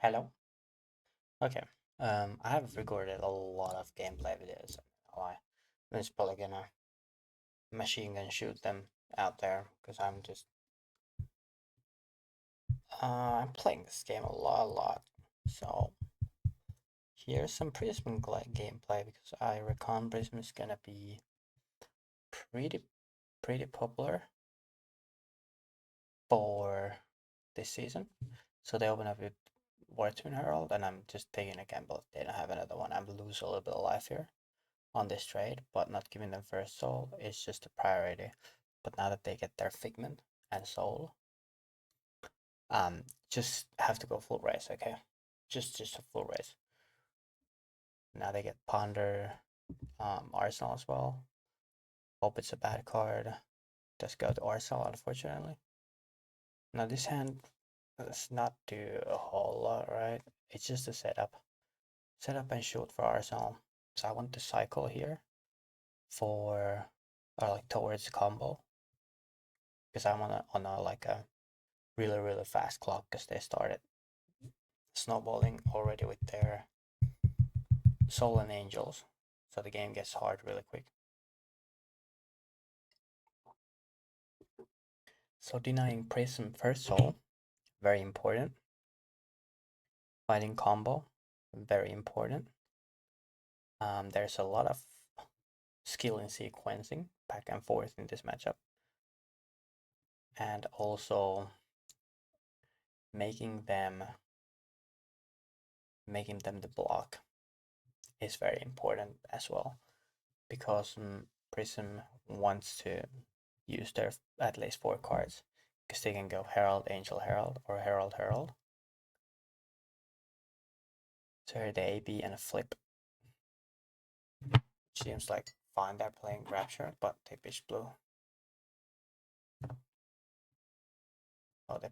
Hello. Okay. I have recorded a lot of gameplay videos. I'm just probably gonna machine gun shoot them out there because I'm playing this game a lot. So here's some Prism gameplay because I reckon Prism is gonna be pretty pretty popular for this season. So they open up with Wartune Herald, and I'm just taking a gamble. If they don't have another one, I'm lose a little bit of life here on this trade, but not giving them first soul is just a priority. But now that they get their figment and soul, just have to go full race, okay? Just a full race. Now they get ponder, arsenal as well. Hope it's a bad card. Just go to arsenal, unfortunately. Now this hand does not do a whole lot, right? It's just a setup. Set up and shoot for arsenal. So I want to cycle here for or like towards combo because I'm on a like a really fast clock because they started snowballing already with their soul and angels, so the game gets hard really quick. So denying Prism first soul, very important. Fighting combo, very important. There's a lot of skill in sequencing back and forth in this matchup, and also making them making them the block is very important as well because Prism wants to use their at least 4 cards because they can go Herald, Angel, Herald, or Herald, Herald. So here the AB and a flip. Seems like fine they're playing Rapture, but they pitched blue. Oh, they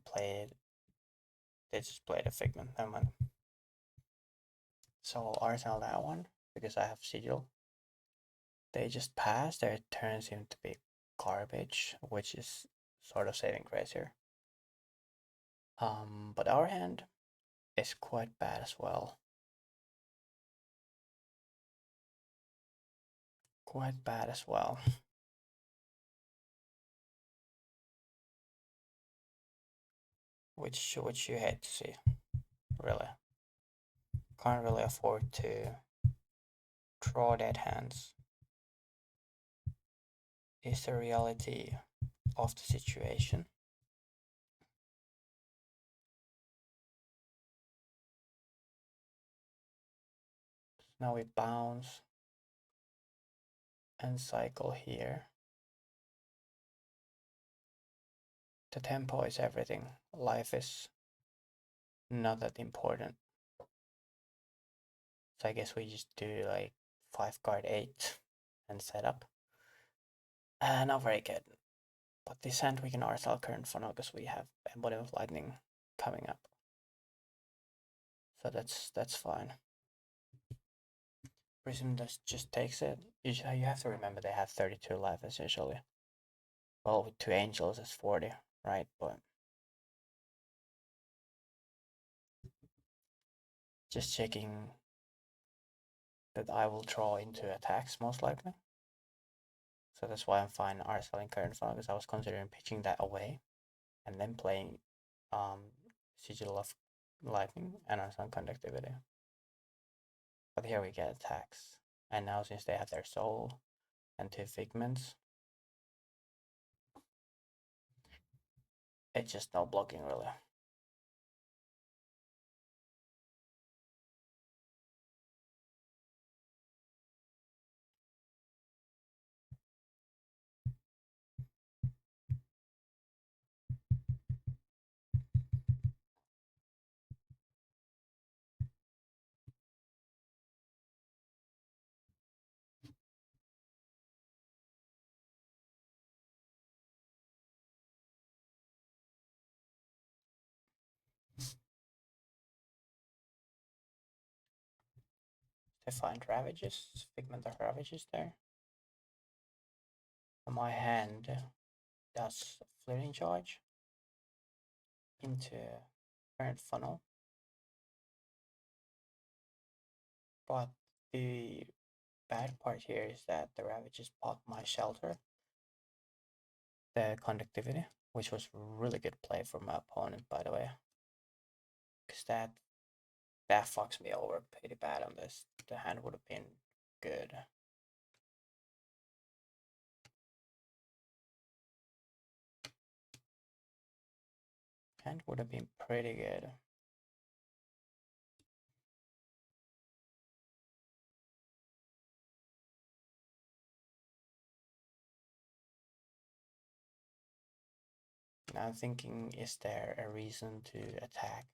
just played a Figment, never mind. So I'll Arsenal that one because I have Sigil. They just passed, their turn seemed to be garbage, which is sort of saving grace here. But our hand is quite bad as well. Quite bad as well. Which you hate to see, really. Can't really afford to draw dead hands. Is the reality of the situation. Now we bounce and cycle here. The tempo is everything. Life is not that important. So I guess we just do like 5 card 8 and set up. Not very good. But this hand we can Arsenal current for now because we have Embodiment of Lightning coming up. So that's fine. Prism just takes it. You have to remember they have 32 life essentially. Well, with 2 angels it's 40, right? But just checking that I will draw into attacks most likely. So that's why I'm fine Arsenal in current form because I was considering pitching that away and then playing Sigil of Lightning and Arsenal Conductivity. But here we get attacks. And now since they have their soul and 2 figments, it's just no blocking really. They find Ravages, Figment of Ravages there. My hand does Fleeting Charge into current funnel. But the bad part here is that the rabbit just popped my shelter, the conductivity, which was really good play from my opponent, by the way. Because that fucks me over pretty bad on this. The hand would have been good. Hand would have been pretty good. Now I'm thinking, is there a reason to attack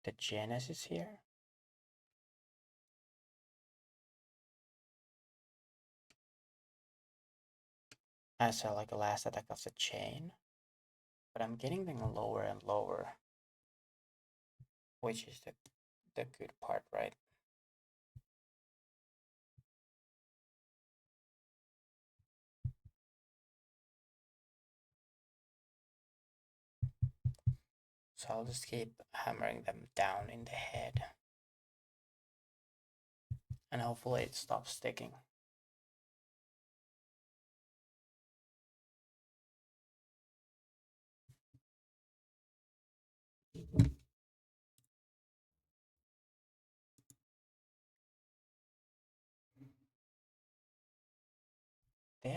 the Genesis here? As a, like a last attack of the chain. But I'm getting them lower and lower, which is the good part, right? So I'll just keep hammering them down in the head. And hopefully it stops sticking. They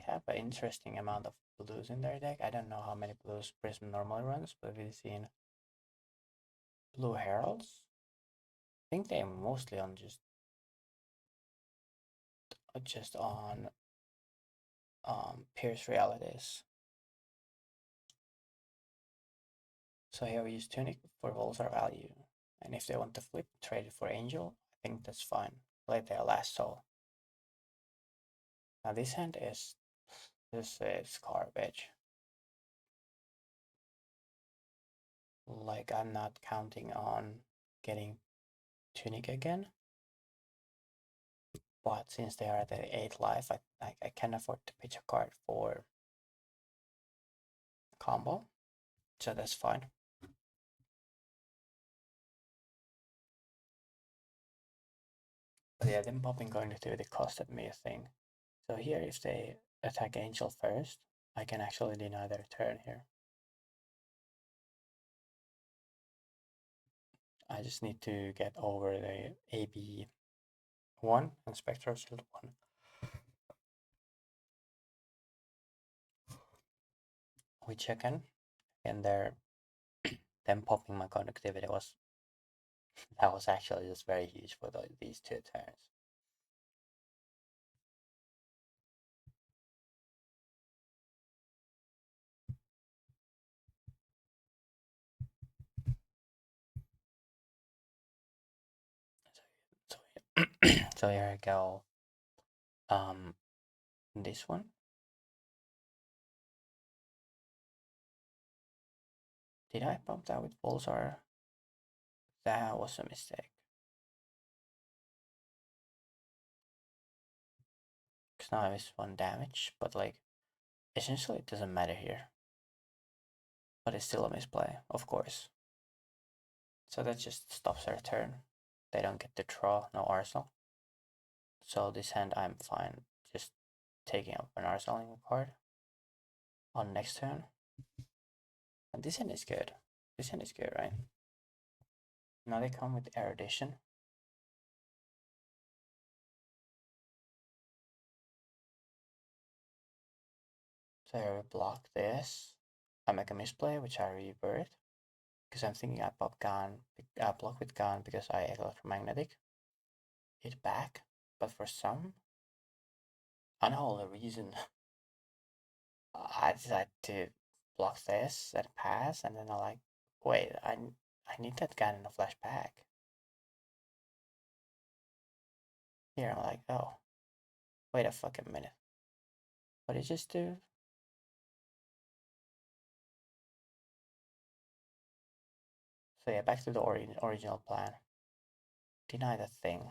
have an interesting amount of blues in their deck. I don't know how many blues Prism normally runs, but we've seen blue heralds. I think they're mostly on just on Pierce realities. So here we use Tunic for Volsar value, and if they want to flip, trade it for Angel. I think that's fine. Play their last soul. Now this hand is garbage. Like I'm not counting on getting Tunic again. But since they are at the 8 life, I can afford to pitch a card for combo. So that's fine. But yeah, them popping going to the costed me a thing. So here if they attack Angel first, I can actually deny their turn here. I just need to get over the AB1 and Spectral Shield 1. Which I can. And them popping my conductivity was that was actually just very huge for these 2 turns. So here I go. This one. Did I pump that with Pulsar? That was a mistake. Because now I missed 1 damage, but like, essentially it doesn't matter here. But it's still a misplay, of course. So that just stops their turn. They don't get to draw, no Arsenal. So this hand I'm fine, just taking up an Arsenal card on next turn. And this hand is good. This hand is good, right? Now they come with Erudition. So I block this. I make a misplay, which I revert. Because I'm thinking I pop Gun, I block with Gun because I electromagnetic it back. But for some unholy reason, I decided to block this and pass, and then I'm like, wait, I need that gun in a flashback. Here I'm like, oh, wait a fucking minute. What did you just do? So yeah, back to the original plan. Deny that thing.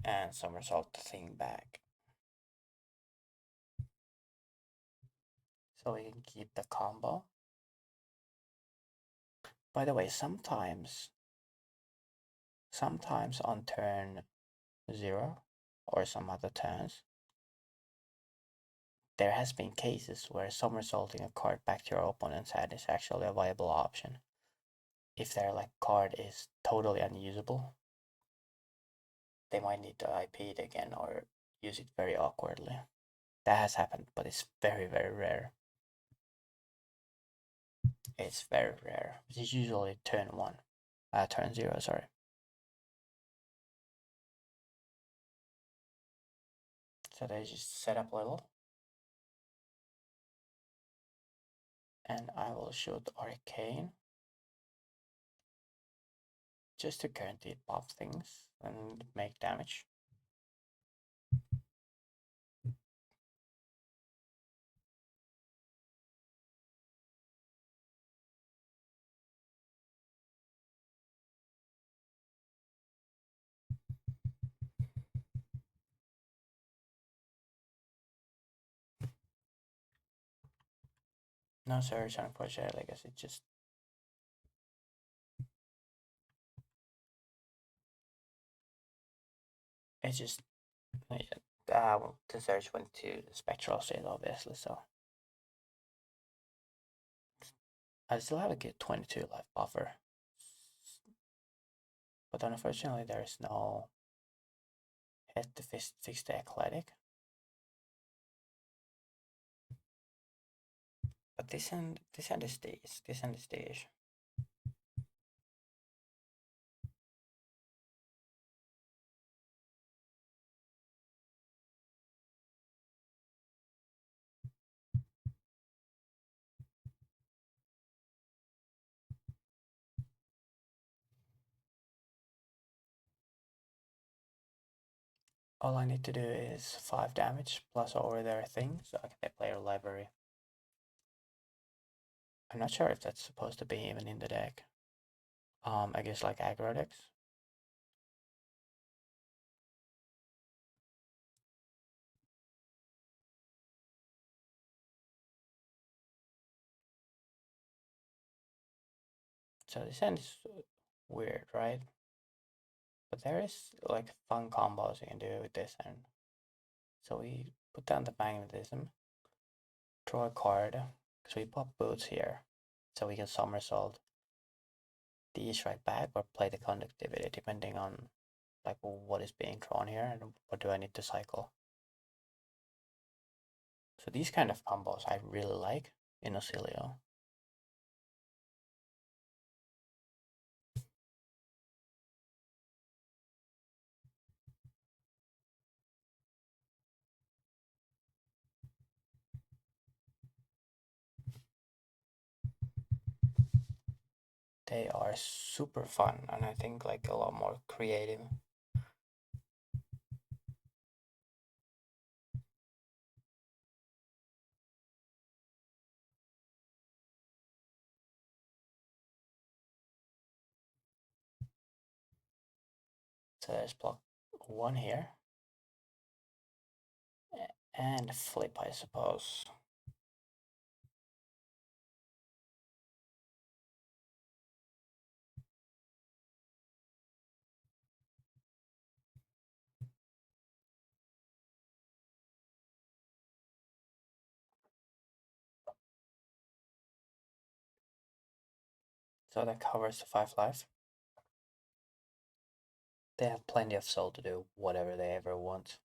And somersault the thing back. So we can keep the combo. By the way, sometimes on turn 0 or some other turns, there has been cases where somersaulting a card back to your opponent's hand is actually a viable option. If their card is totally unusable, they might need to IP it again or use it very awkwardly. That has happened, but it's very, very rare. It's very rare. It's usually turn 0, sorry. So they just set up little. And I will shoot Arcane. Just to guarantee pop things and make damage. No search, unfortunately, I guess it just the search went to the spectral state, obviously, so I still have a good 22 life buffer, but unfortunately there is no hit to fix the eclectic. But this end is stage. All I need to do is 5 damage plus over their thing, so I can play a library. I'm not sure if that's supposed to be even in the deck. I guess aggro decks. So this end is weird, right? But there is fun combos you can do with this end. So we put down the magnetism, draw a card, because we pop boots here, so we can somersault the East right back or play the conductivity depending on what is being drawn here and what do I need to cycle. So these kind of combos I really like in Oscilio. They are super fun and I think a lot more creative. So there's block 1 here. And flip, I suppose. So that covers the 5 life. They have plenty of soul to do whatever they ever want.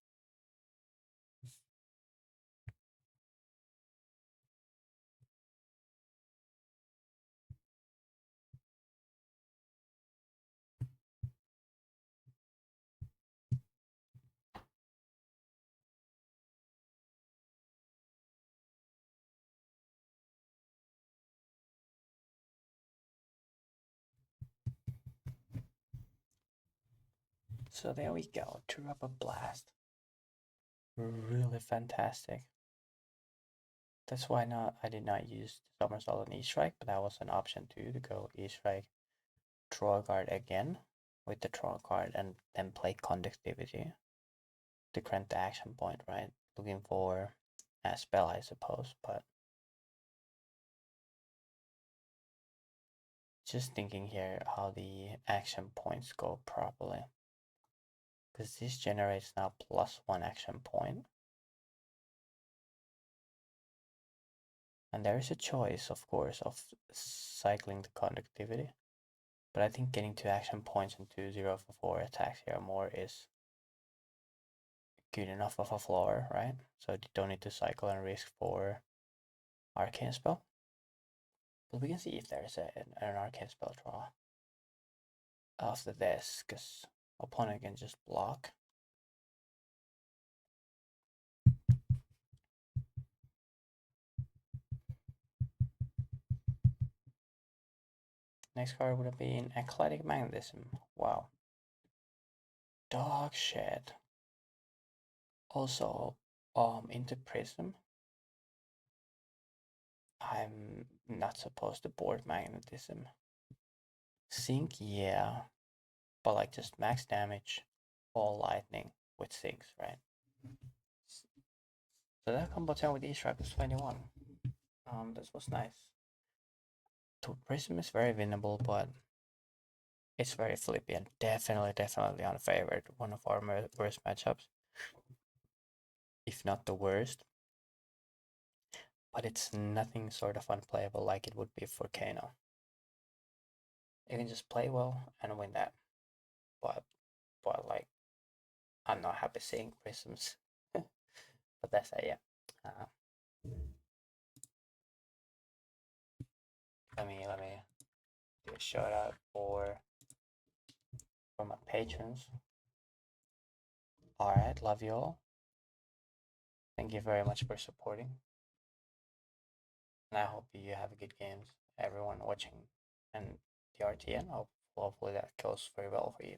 So there we go, drew up a blast. Really fantastic. That's why I did not use the somersault on E-Strike, but that was an option too, to go E-Strike, draw a card again with the draw card, and then play conductivity to grant the action point, right? Looking for a spell, I suppose, but just thinking here how the action points go properly. Because this generates now +1 action point. And there is a choice, of course, of cycling the conductivity. But I think getting 2 action points and 2 0 for 4 attacks here or more is good enough of a floor, right? So you don't need to cycle and risk 4 arcane spell. But we can see if there's an arcane spell draw after this, because opponent can just block. Next card would have been Eclectic Magnetism. Wow. Dog shit. Also, into Prism. I'm not supposed to board Magnetism. Sync, yeah. But like just max damage, all lightning with sinks, right? So that combo 10 with E-Strike was 21. This was nice. So Prism is very winnable, but it's very flippy and definitely unfavored. One of our worst matchups, if not the worst. But it's nothing sort of unplayable like it would be for Kano. You can just play well and win that. But like, I'm not happy seeing Prisms. But that's it, yeah. Let me do a shout out for my patrons. All right, love you all. Thank you very much for supporting. And I hope you have good games, everyone watching, and the RTN. Hopefully that goes very well for you.